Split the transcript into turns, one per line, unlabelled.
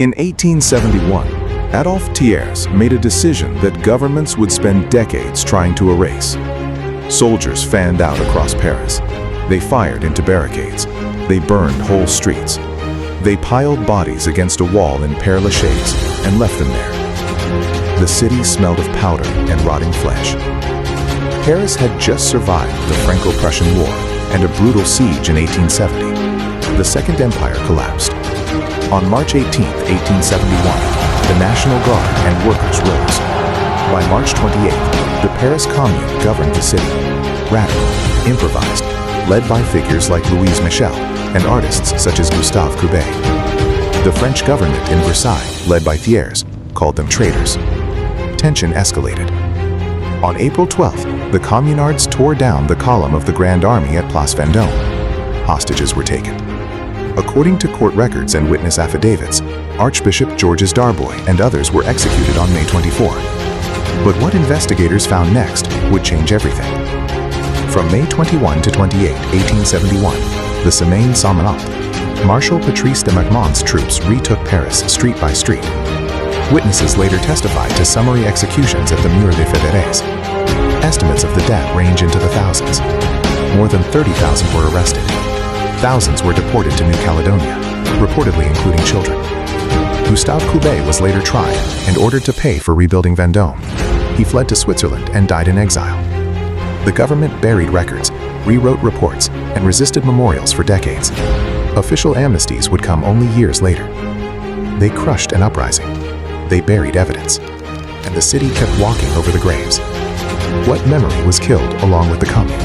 In 1871, Adolphe Thiers made a decision that governments would spend decades trying to erase. Soldiers fanned out across Paris. They fired into barricades. They burned whole streets. They piled bodies against a wall in Père Lachaise and left them there. The city smelled of powder and rotting flesh. Paris had just survived the Franco-Prussian War and a brutal siege in 1870. The Second Empire collapsed. On March 18, 1871, the National Guard and workers rose. By March 28, the Paris Commune governed the city. Radical, improvised, led by figures like Louise Michel and artists such as Gustave Courbet. The French government in Versailles, led by Thiers, called them traitors. Tension escalated. On April 12th, the Communards tore down the column of the Grand Army at Place Vendôme. Hostages were taken. According to court records and witness affidavits, Archbishop Georges Darboy and others were executed on May 24. But what investigators found next would change everything. From May 21 to 28, 1871, the Semaine Sanglante, Marshal Patrice de Macmon's troops retook Paris street by street. Witnesses later testified to summary executions at the Mur des Fédérés. Estimates of the dead range into the thousands. More than 30,000 were arrested. Thousands were deported to New Caledonia, reportedly including children. Gustave Courbet was later tried and ordered to pay for rebuilding Vendôme. He fled to Switzerland and died in exile. The government buried records, rewrote reports, and resisted memorials for decades. Official amnesties would come only years later. They crushed an uprising. They buried evidence. And the city kept walking over the graves. What memory was killed along with the Commune?